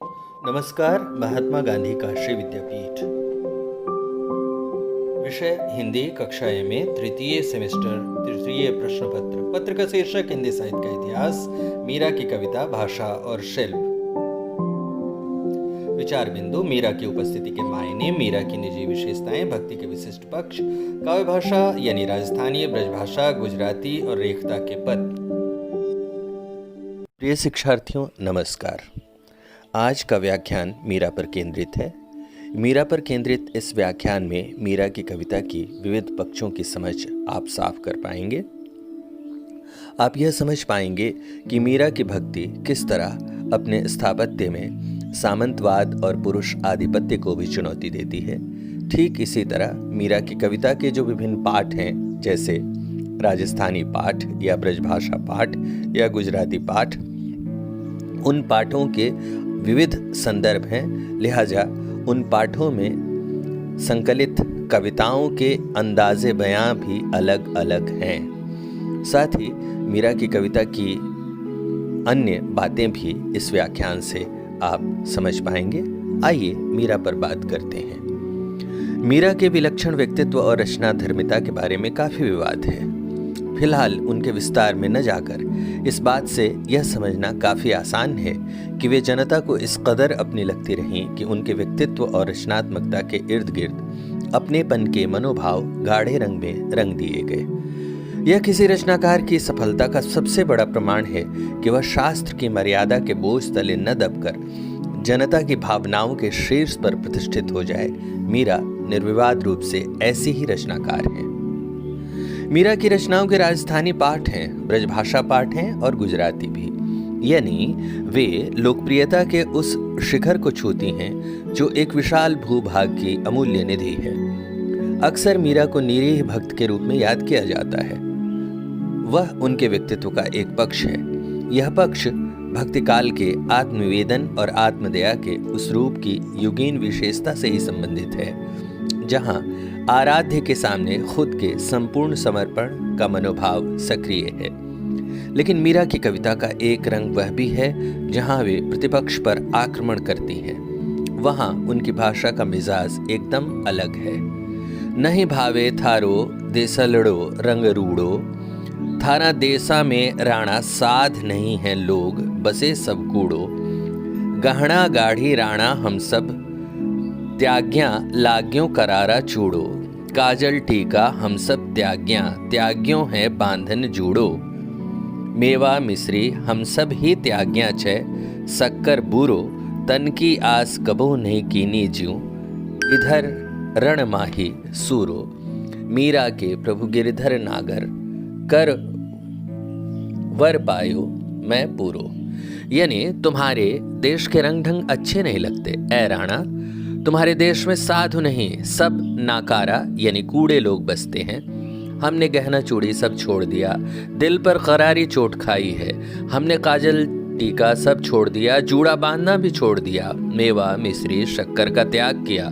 नमस्कार। महात्मा गांधी काशी विद्यापीठ। विषय हिंदी, कक्षा ए में तृतीय सेमेस्टर, तृतीय प्रश्न पत्र। पत्र का शीर्षक हिंदी साहित्य का इतिहास, मीरा की कविता, भाषा और शिल्प। विचार बिंदु: मीरा की उपस्थिति के मायने, मीरा की निजी विशेषताएं, भक्ति के विशिष्ट पक्ष, काव्य भाषा यानी राजस्थानी, ब्रजभाषा, गुजराती और रेखता के पद। प्रिय शिक्षार्थियों, नमस्कार। आज का व्याख्यान मीरा पर केंद्रित है। मीरा पर केंद्रित इस व्याख्यान में मीरा की कविता की विविध पक्षों की समझ आप साफ कर पाएंगे। आप यह समझ पाएंगे कि मीरा की भक्ति किस तरह अपने स्थापत्य में सामंतवाद और पुरुष आधिपत्य को भी चुनौती देती है। ठीक इसी तरह मीरा की कविता के जो विभिन्न पाठ हैं, जैसे राजस्थानी पाठ या ब्रजभाषा पाठ या गुजराती पाठ, उन पाठों के विविध संदर्भ हैं। लिहाजा उन पाठों में संकलित कविताओं के अंदाजे बयां भी अलग अलग हैं। साथ ही मीरा की कविता की अन्य बातें भी इस व्याख्यान से आप समझ पाएंगे। आइए मीरा पर बात करते हैं। मीरा के विलक्षण व्यक्तित्व और रचनाधर्मिता के बारे में काफी विवाद है। फिलहाल उनके विस्तार में न जाकर इस बात से यह समझना काफी आसान है कि वे जनता को इस कदर अपनी लगती रहीं कि उनके व्यक्तित्व और रचनात्मकता के इर्द गिर्द अपनेपन के मनोभाव गाढ़े रंग में रंग दिए गए। यह किसी रचनाकार की सफलता का सबसे बड़ा प्रमाण है कि वह शास्त्र की मर्यादा के बोझ तले न दबकर जनता की भावनाओं के शीर्ष पर प्रतिष्ठित हो जाए। मीरा निर्विवाद रूप से ऐसी ही रचनाकार हैं। मीरा की रचनाओं के राजस्थानी पाठ हैं, ब्रजभाषा पाठ हैं और गुजराती भी, यानी वे लोकप्रियता के उस शिखर को छूती हैं जो एक विशाल भूभाग की अमूल्य निधि है। अक्सर मीरा को निरीह भक्त के रूप में याद किया जाता है। वह उनके व्यक्तित्व का एक पक्ष है। यह पक्ष भक्ति काल के आत्मनिवेदन और आत्मदया के उस रूप की युगीन विशेषता से ही संबंधित है, जहां आराध्य के सामने खुद के संपूर्ण समर्पण का मनोभाव सक्रिय है। लेकिन मीरा की कविता का एक रंग वह भी है जहां वे प्रतिपक्ष पर आक्रमण करती हैं। वहां उनकी भाषा का मिजाज एकदम अलग है। नहीं भावे थारो देसलड़ो रंग रूड़ो, थारा देसा में राणा साध नहीं है लोग, बसे सब कूड़ो, गहना गाढ़ी राणा हम सब, त्याग्यां लाग्यों करारा चूड़ो, काजल टीका हम सब त्याग्यां, त्याग्यों है बांधन जूड़ो, मेवा मिश्री हम सब ही त्याग्यां छे, शक्कर बूरो, तन की आस कबो नहीं कीनी ज्यूं, इधर रण माही सूरो, मीरा के प्रभु गिरधर नागर, कर वर पायो मैं पूरो। यानी तुम्हारे देश के रंग ढंग अच्छे नहीं लगते ऐ राणा, तुम्हारे देश में साधु नहीं सब नाकारा यानी कूड़े लोग बसते हैं। हमने गहना चूड़ी सब छोड़ दिया, दिल पर करारी चोट खाई है, हमने काजल टीका सब छोड़ दिया, जूड़ा बांधना भी छोड़ दिया, मेवा मिश्री शक्कर का त्याग किया,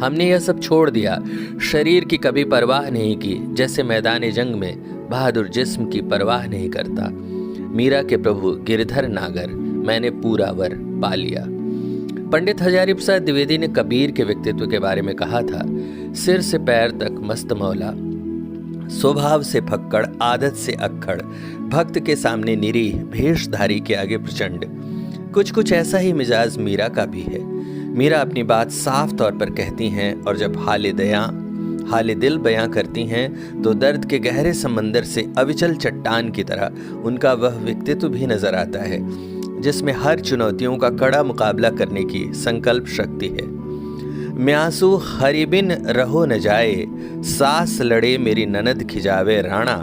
हमने यह सब छोड़ दिया। शरीर की कभी परवाह नहीं की, जैसे मैदान जंग में बहादुर जिस्म की परवाह नहीं करता। मीरा के प्रभु गिरधर नागर, मैंने पूरा वर पा लिया। पंडित हजारी प्रसाद द्विवेदी ने कबीर के व्यक्तित्व के बारे में कहा था, सिर से पैर तक मस्त मौला, स्वभाव से फक्कड़, आदत से अक्खड़, भक्त के सामने निरीह, भेषधारी के आगे प्रचंड। कुछ कुछ ऐसा ही मिजाज मीरा का भी है। मीरा अपनी बात साफ तौर पर कहती हैं और जब हाले दिल बयां करती हैं तो दर्द के गहरे समंदर से अविचल चट्टान की तरह उनका वह व्यक्तित्व भी नजर आता है, जिसमें हर चुनौतियों का कड़ा मुकाबला करने की संकल्प शक्ति है। म्यासू हरिबिन रहो न जाए, सास लड़े मेरी ननद खिजावे राणा,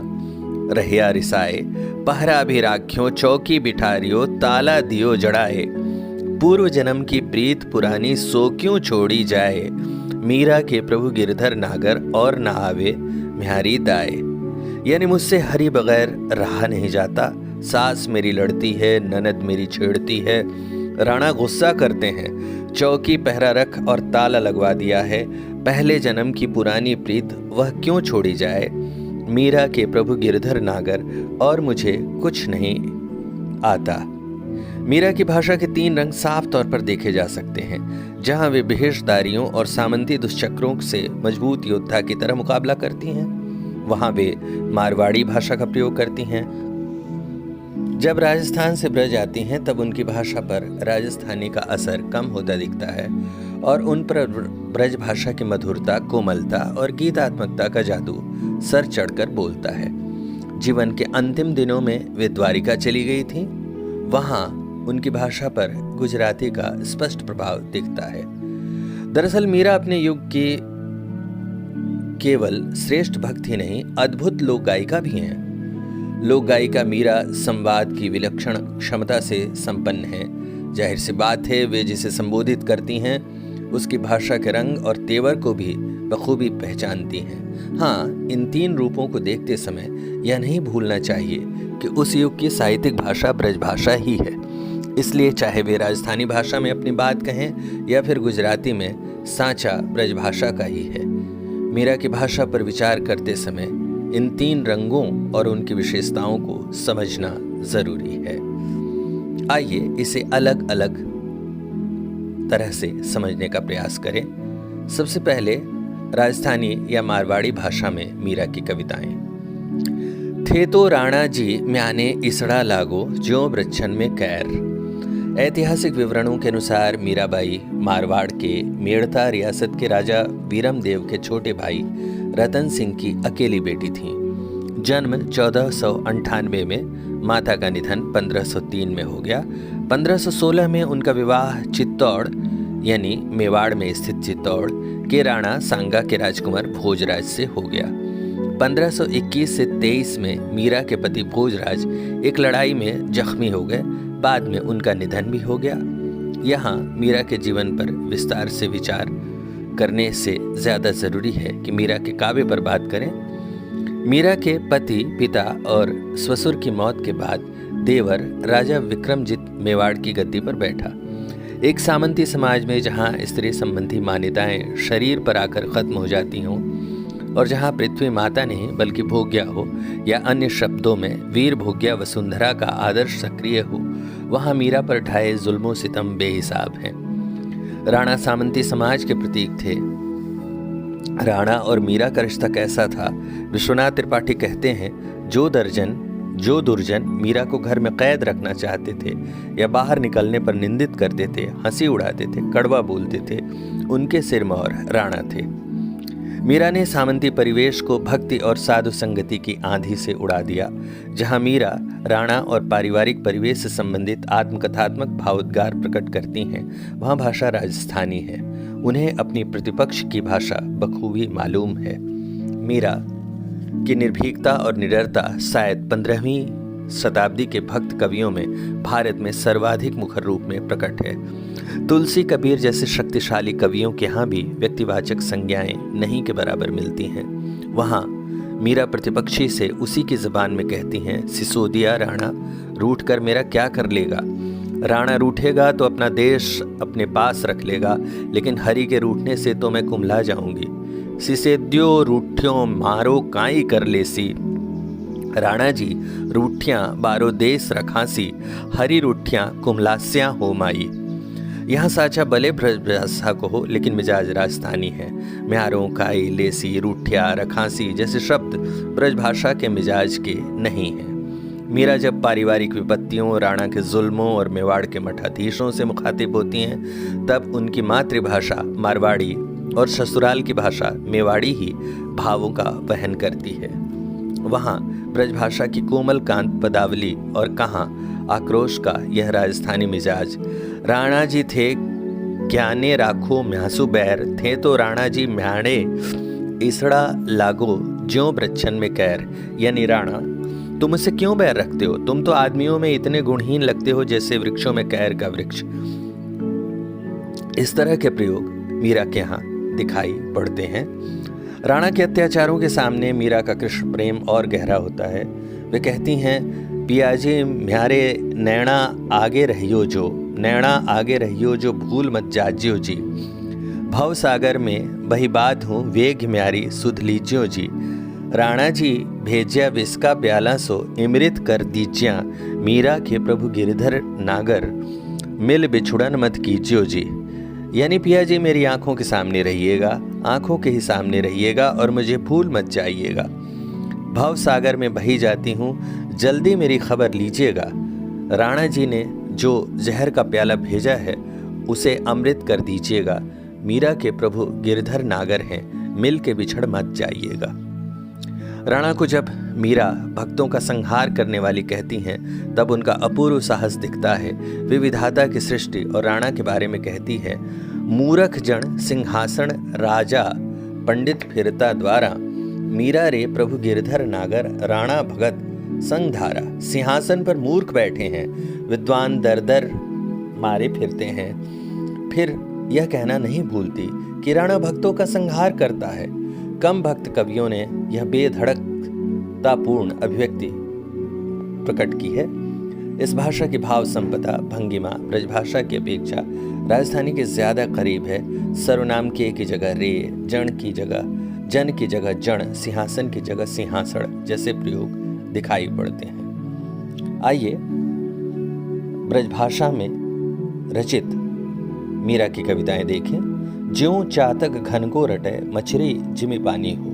रहिया रिसाए, पहरा भी राख्यो चौकी बिठारियो, ताला दियो जड़ाए, पूर्व जन्म की प्रीत पुरानी सो क्यों छोड़ी जाए, मीरा के प्रभु गिरधर नागर और न आवे म्यारी दाए। यानी मुझसे हरि बगैर रहा नहीं जाता, सास मेरी लड़ती है, ननद मेरी छेड़ती है, राणा गुस्सा करते हैं, चौकी पहरा रख और ताला लगवा दिया है, पहले जन्म की पुरानी प्रीत वह क्यों छोड़ी जाए, मीरा के प्रभु गिरधर नागर और मुझे कुछ नहीं आता। मीरा की भाषा के 3 रंग साफ तौर पर देखे जा सकते हैं। जहां वे भेषधारियों और सामंती दुष्चक्रों से मजबूत योद्धा की तरह मुकाबला करती हैं, वहां वे मारवाड़ी भाषा का प्रयोग करती हैं। जब राजस्थान से ब्रज आती हैं तब उनकी भाषा पर राजस्थानी का असर कम होता दिखता है और उन पर ब्रज भाषा की मधुरता, कोमलता और गीतात्मकता का जादू सर चढ़कर बोलता है। जीवन के अंतिम दिनों में वे द्वारिका चली गई थीं। वहां उनकी भाषा पर गुजराती का स्पष्ट प्रभाव दिखता है। दरअसल मीरा अपने युग की केवल श्रेष्ठ भक्त ही नहीं, अद्भुत लोक गायिका भी हैं। लोक गायिका मीरा संवाद की विलक्षण क्षमता से संपन्न है। जाहिर सी बात है, वे जिसे संबोधित करती हैं उसकी भाषा के रंग और तेवर को भी बखूबी पहचानती हैं। हाँ, इन 3 रूपों को देखते समय यह नहीं भूलना चाहिए कि उस युग की साहित्यिक भाषा ब्रज भाषा ही है। इसलिए चाहे वे राजस्थानी भाषा में अपनी बात कहें या फिर गुजराती में, सांचा ब्रज भाषा का ही है। मीरा की भाषा पर विचार करते समय इन 3 रंगों और उनकी विशेषताओं को समझना जरूरी है। आइए इसे अलग अलग तरह से समझने का प्रयास करें। सबसे पहले राजस्थानी या मारवाड़ी भाषा में मीरा की कविताएं। थे तो राणा जी म्याने इसड़ा लागो ज्यों बृच्छन में कैर। ऐतिहासिक विवरणों के अनुसार मीराबाई मारवाड़ के मेड़ता रियासत के राजा वीरम देव के छोटे भाई रतन सिंह की अकेली बेटी थीं। जन्म 1498 में, माता का निधन 1503 में हो गया। 1516 में उनका विवाह चित्तौड़ यानी मेवाड़ में स्थित चित्तौड़ के राणा सांगा के राजकुमार भोजराज से हो गया। 1521 से 23 में मीरा के पति भोजराज एक लड़ाई में जख्मी हो गए। बाद में उनका निधन भी हो गया। यहाँ मीरा के जीवन पर विस्तार से विचार करने से ज्यादा जरूरी है कि मीरा के काव्य पर बात करें। मीरा के पति, पिता और ससुर की मौत के बाद देवर राजा विक्रमजीत मेवाड़ की गद्दी पर बैठा। एक सामंती समाज में जहाँ स्त्री संबंधी मान्यताएं शरीर पर आकर खत्म हो जाती हों और जहाँ पृथ्वी माता नहीं बल्कि भोग्या हो, या अन्य शब्दों में वीर भोग्या वसुंधरा का आदर्श सक्रिय हो, वहाँ मीरा पर ढाए जुल्मों सितम बेहिसाब हैं। राणा सामंती समाज के प्रतीक थे। राणा और मीरा का रिश्ता कैसा था? विश्वनाथ त्रिपाठी कहते हैं, जो दुर्जन मीरा को घर में कैद रखना चाहते थे या बाहर निकलने पर निंदित करते थे, हंसी उड़ाते थे, कड़वा बोलते थे, उनके सिरमौर राणा थे। मीरा ने सामंती परिवेश को भक्ति और साधु संगति की आंधी से उड़ा दिया। जहां मीरा राणा और पारिवारिक परिवेश से संबंधित आत्मकथात्मक भावोद्गार प्रकट करती हैं, वहां भाषा राजस्थानी है। उन्हें अपनी प्रतिपक्ष की भाषा बखूबी मालूम है। मीरा की निर्भीकता और निडरता शायद 15वीं शताब्दी के भक्त कवियों में भारत में सर्वाधिक मुखर रूप में प्रकट है। तुलसी, कबीर जैसे शक्तिशाली कवियों के यहाँ भी व्यक्तिवाचक संज्ञाएं नहीं के बराबर मिलती हैं। वहाँ मीरा प्रतिपक्षी से उसी की ज़बान में कहती हैं, सिसोदिया राणा रूठ कर मेरा क्या कर लेगा। राणा रूठेगा तो अपना देश अपने पास रख लेगा, लेकिन हरि के रूठने से तो मैं कुम्हला जाऊंगी। सिसेद्यो रूठ्यों मारो काई कर लेसी। राणा जी रूठियाँ बारो देश रखासी, हरि रूठियाँ कुम्हलास्याँ हो माई। यहाँ साचा भले ब्रजभाषा को हो, लेकिन मिजाज राजस्थानी है। म्यारों, काई, लेसी, रूठिया, रखांसी जैसे शब्द ब्रजभाषा के मिजाज के नहीं हैं। मीरा जब पारिवारिक विपत्तियों, राणा के जुल्मों और मेवाड़ के मठाधीशों से मुखातिब होती हैं, तब उनकी मातृभाषा मारवाड़ी और ससुराल की भाषा मेवाड़ी ही भावों का वहन करती है। वहाँ ब्रजभाषा की कोमल कांत पदावली और कहाँ आक्रोश का यह राजस्थानी मिजाज। राणा जी थे ज्ञाने राखो म्यासु बैर, थे तो राणा जी म्याणे इसड़ा लागो ज्यों बृच्छन में कैर। यानी राणा, तुम मुझसे क्यों बैर रखते हो? तुम तो आदमियों में इतने गुणहीन लगते हो जैसे वृक्षों में कैर का वृक्ष। इस तरह के प्रयोग मीरा के यहाँ दिखाई पड़ते हैं। राणा के अत्याचारों के सामने मीरा का कृष्ण प्रेम और गहरा होता है। वे कहती हैं, पियाजी म्यारे नैना आगे रहियो जो, नैना आगे रहियो जो भूल मत जाज्यो जी। भव सागर में बही बात हूँ वेग म्यारी सुध लीज्यो जी। राणा जी भेज्या विस्का प्याला सो इमृत कर दीज्या, मीरा के प्रभु गिरधर नागर मिल बिछुड़न मत कीजियो जी, यानी पिया जी मेरी आंखों के सामने रहिएगा, आंखों के ही सामने रहिएगा और मुझे भूल मत जाइएगा। भव सागर में बही जाती हूँ, जल्दी मेरी खबर लीजिएगा। राणा जी ने जो जहर का प्याला भेजा है उसे अमृत कर दीजिएगा। मीरा के प्रभु गिरधर नागर हैं, मिल के बिछड़ मत जाइएगा। राणा को जब मीरा भक्तों का संहार करने वाली कहती हैं तब उनका अपूर्व साहस दिखता है। वे विधाता की सृष्टि और राणा के बारे में कहती है, मूरख जन सिंहासन राजा पंडित फिरता द्वारा, मीरा रे प्रभु गिरधर नागर राणा भगत संगधारा। सिंहासन पर मूर्ख बैठे हैं, विद्वान दर दर मारे फिरते हैं। फिर यह कहना नहीं भूलती कि राणा भक्तों का संहार करता है। कम भक्त कवियों ने यह बेधड़कतापूर्ण अभिव्यक्ति प्रकट की है। इस भाषा की भाव संपदा भंगिमा ब्रजभाषा की अपेक्षा राजधानी के ज्यादा करीब है। सर्वनाम के की जगह रे, जन की जगह जन, सिंहासन की जगह सिंहासण जैसे प्रयोग दिखाई पड़ते हैं। आइए ब्रजभाषा में रचित मीरा की कविताएं देखें। ज्यों चातक घन को रटे, मछली जिमी पानी हो।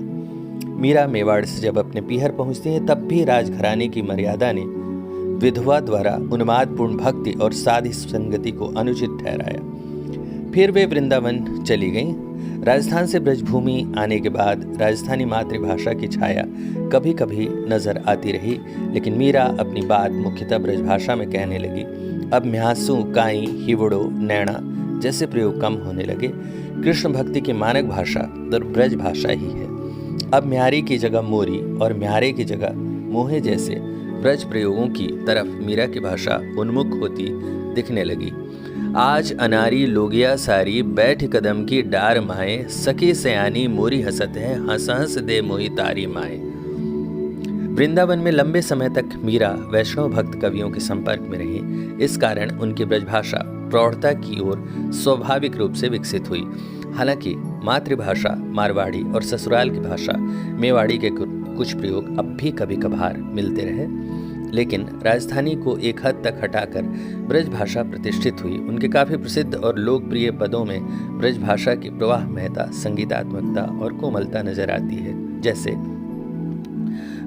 मीरा मेवाड़ से जब अपने पीहर पहुंचती है तब भी राजघराने की मर्यादा ने विधवा द्वारा उन्मादपूर्ण भक्ति और साधी संगति को अनुचित ठहराया। फिर वे वृंदावन चली गईं। राजस्थान से ब्रजभूमि आने के बाद राजस्थानी मातृभाषा की छाया कभी कभी नजर आती रही, लेकिन मीरा अपनी बात मुख्यतः ब्रजभाषा में कहने लगी। अब म्यासू, काई, हिवड़ो, नैना जैसे प्रयोग कम होने लगे। कृष्ण भक्ति की मानक भाषा ब्रज भाषा ही है। अब म्यारी की जगह मोरी और म्यारे की जगह मोहे जैसे ब्रज प्रयोगों की तरफ मीरा की भाषा उन्मुख होती दिखने लगी। आज अनारी लोगिया सारी, बैठ कदम की डार माए, सखी सयानी मोरी हसत है, हंस हंस दे मोही तारी माए। वृंदावन में लंबे समय तक मीरा वैष्णव भक्त कवियों के संपर्क में रही। इस कारण उनकी ब्रजभाषा प्रौढ़ता की ओर स्वाभाविक रूप से विकसित हुई। हालांकि मातृभाषा मारवाड़ी और ससुराल की भाषा मेवाड़ी के कुछ प्रयोग अब भी कभी कभार मिलते रहे, लेकिन राजधानी को एक हद तक हटाकर ब्रजभाषा प्रतिष्ठित हुई। उनके काफी प्रसिद्ध और लोकप्रिय पदों में ब्रजभाषा की प्रवाहमयता, संगीतात्मकता और कोमलता नजर आती है। जैसे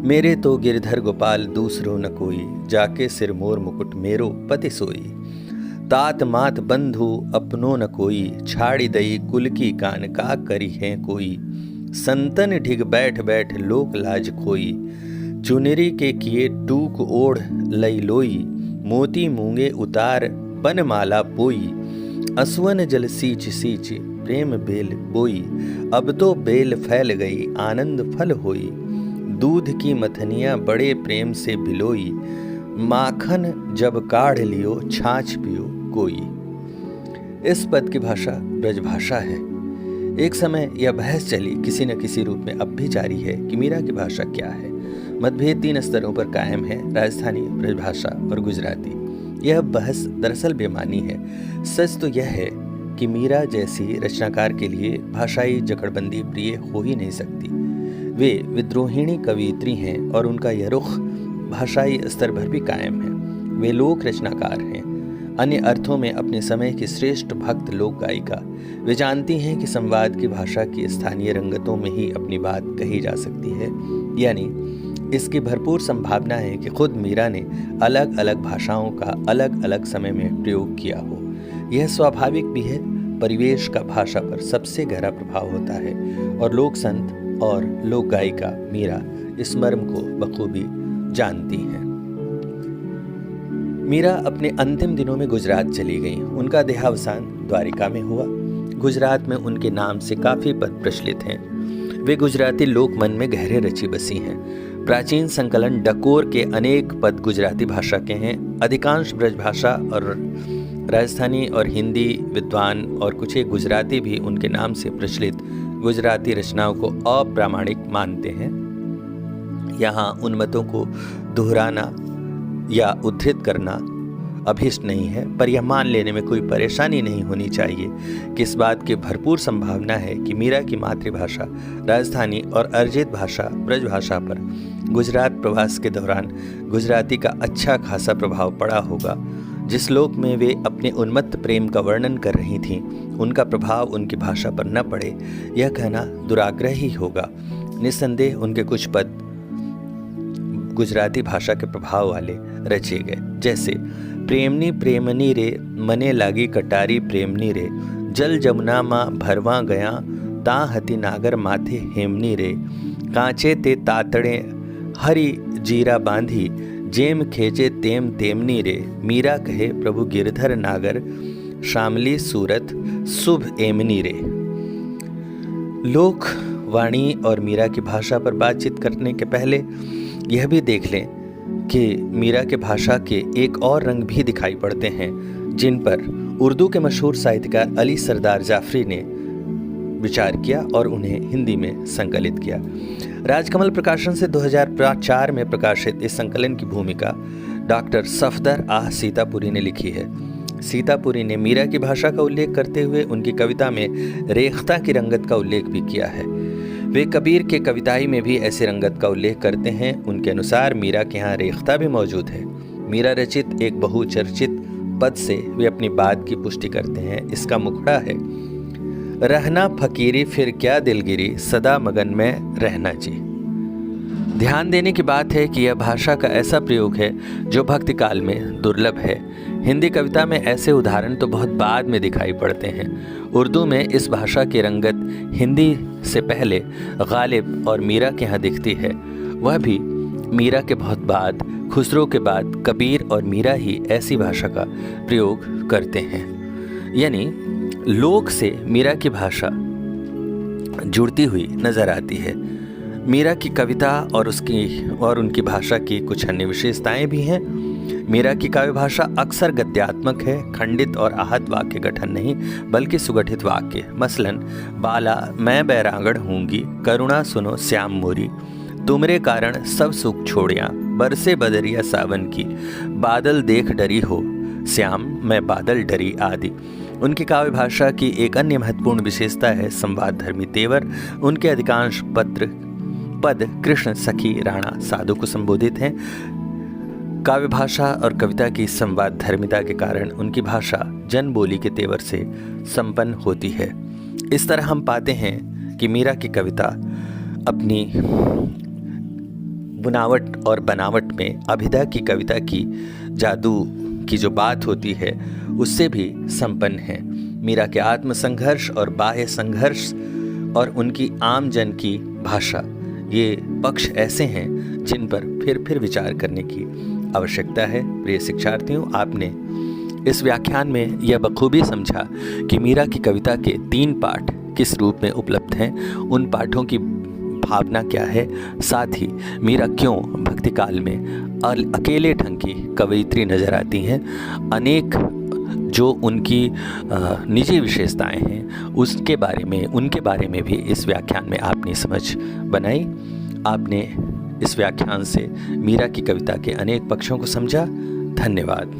मेरे तो गिरधर गोपाल दूसरो न कोई, जाके सिर मोर मुकुट मेरो पति सोई। तात मात बंधु अपनो न कोई, छाड़ी दई कुल की कान का करी है कोई। संतन ढिग बैठ बैठ लोक लाज खोई, चुनरी के किए टूक ओढ़ लई लोई। मोती मूंगे उतार बन माला पोई, असवन जल सींच सींच प्रेम बेल बोई। अब तो बेल फैल गई आनंद फल होई, दूध की मथनियाँ बड़े प्रेम से बिलोई। माखन जब काढ़ लियो छाछ पियो कोई। इस पद की भाषा ब्रजभाषा है। एक समय यह बहस चली, किसी न किसी रूप में अब भी जारी है कि मीरा की भाषा क्या है। मतभेद 3 स्तरों पर कायम है, राजस्थानी, ब्रजभाषा और गुजराती। यह बहस दरअसल बेमानी है। सच तो यह है कि मीरा जैसी रचनाकार के लिए भाषाई जकड़बंदी प्रिय हो ही नहीं सकती। वे विद्रोहिणी कवियत्री हैं और उनका यह रुख भाषाई स्तर पर भी कायम है। वे लोक रचनाकार हैं, अन्य अर्थों में अपने समय की श्रेष्ठ भक्त लोक गायिका। वे जानती हैं कि संवाद की भाषा की स्थानीय रंगतों में ही अपनी बात कही जा सकती है, यानी इसकी भरपूर संभावना है कि खुद मीरा ने अलग अलग भाषाओं का अलग अलग समय में प्रयोग किया हो। यह स्वाभाविक भी है। परिवेश का भाषा पर सबसे गहरा प्रभाव होता है और लोक संत और लोक गायिका मीरा इस मर्म को बखूबी जानती हैं। मीरा अपने अंतिम दिनों में गुजरात चली गईं। उनका देहावसान द्वारिका में हुआ। गुजरात में उनके नाम से काफी पद प्रचलित हैं। वे गुजराती लोक मन में गहरे रची बसी हैं। प्राचीन संकलन डकोर के अनेक पद गुजराती भाषा के हैं। अधिकांश ब्रजभाषा और राजस्थानी और हिंदी विद्वान और कुछ एक गुजराती भी उनके नाम से प्रचलित गुजराती रचनाओं को अप्रामाणिक मानते हैं। यहाँ उन मतों को दोहराना या उद्धृत करना अभीष्ट नहीं है, पर यह मान लेने में कोई परेशानी नहीं होनी चाहिए कि इस बात की भरपूर संभावना है कि मीरा की मातृभाषा राजस्थानी और अर्जित भाषा ब्रजभाषा पर गुजरात प्रवास के दौरान गुजराती का अच्छा खासा प्रभाव पड़ा होगा। जिस लोक में वे अपने उन्मत्त प्रेम का वर्णन कर रही थीं, उनका प्रभाव उनकी भाषा पर न पड़े, यह कहना दुराग्रह ही होगा। निस्संदेह उनके कुछ पद गुजराती भाषा के प्रभाव वाले रचे गए, जैसे प्रेमनी प्रेमनी रे, मने लागी कटारी प्रेमनी रे, जल जमुना माँ भरवा गया, ता हती नागर माथे हेमनी रे, कांचे ते तातड़े हरी जीरा बांधी, जेम खेचे तेम तेमनी रे, मीरा कहे प्रभु गिरधर नागर, शामली सूरत शुभ एमनी रे। लोक वाणी और मीरा की भाषा पर बातचीत करने के पहले यह भी देख लें कि मीरा के भाषा के एक और रंग भी दिखाई पड़ते हैं, जिन पर उर्दू के मशहूर साहित्यकार अली सरदार जाफरी ने विचार किया और उन्हें हिंदी में संकलित किया। राजकमल प्रकाशन से 2004 में प्रकाशित इस संकलन की भूमिका डॉक्टर सफदर आह सीतापुरी ने लिखी है। सीतापुरी ने मीरा की भाषा का उल्लेख करते हुए उनकी कविता में रेख्ता की रंगत का उल्लेख भी किया है। वे कबीर के कविताई में भी ऐसी रंगत का उल्लेख करते हैं। उनके अनुसार मीरा के यहाँ रेख्ता भी मौजूद है। मीरा रचित एक बहुचर्चित पद से वे अपनी बात की पुष्टि करते हैं। इसका मुखड़ा है, रहना फकीरी फिर क्या दिलगिरी, सदा मगन में रहना जी। ध्यान देने की बात है कि यह भाषा का ऐसा प्रयोग है जो भक्ति काल में दुर्लभ है। हिंदी कविता में ऐसे उदाहरण तो बहुत बाद में दिखाई पड़ते हैं। उर्दू में इस भाषा की रंगत हिंदी से पहले गालिब और मीरा के यहाँ दिखती है, वह भी मीरा के बहुत बाद। खुसरो के बाद कबीर और मीरा ही ऐसी भाषा का प्रयोग करते हैं। यानी लोक से मीरा की भाषा जुड़ती हुई नजर आती है। मीरा की कविता और उनकी भाषा की कुछ अन्य विशेषताएं भी हैं। मीरा की काव्य भाषा अक्सर गद्यात्मक है, खंडित और आहत वाक्य गठन नहीं बल्कि सुगठित वाक्य। मसलन, बाला मैं बैरागढ़ हूँगी, करुणा सुनो श्याम मोरी, तुमरे कारण सब सुख छोड़िया, बरसे बदरिया सावन की, बादल देख डरी हो श्याम मैं बादल डरी आदि। उनकी काव्य भाषा की एक अन्य महत्वपूर्ण विशेषता है संवाद धर्मी तेवर। उनके अधिकांश पद कृष्ण, सखी, राणा, साधु को संबोधित हैं। काव्य भाषा और कविता की संवाद धर्मिता के कारण उनकी भाषा जन बोली के तेवर से संपन्न होती है। इस तरह हम पाते हैं कि मीरा की कविता अपनी बुनावट और बनावट में अभिधा की कविता की जादू की जो बात होती है उससे भी संपन्न है। मीरा के आत्मसंघर्ष और बाह्य संघर्ष और उनकी आम जन की भाषा, ये पक्ष ऐसे हैं जिन पर फिर विचार करने की आवश्यकता है। प्रिय शिक्षार्थियों, आपने इस व्याख्यान में यह बखूबी समझा कि मीरा की कविता के 3 पाठ किस रूप में उपलब्ध हैं, उन पाठों की भावना क्या है, साथ ही मीरा क्यों भक्ति काल में अकेले ढंग की कवयित्री नजर आती हैं। अनेक जो उनकी निजी विशेषताएं हैं उनके बारे में भी इस व्याख्यान में आपने समझ बनाई। आपने इस व्याख्यान से मीरा की कविता के अनेक पक्षों को समझा। धन्यवाद।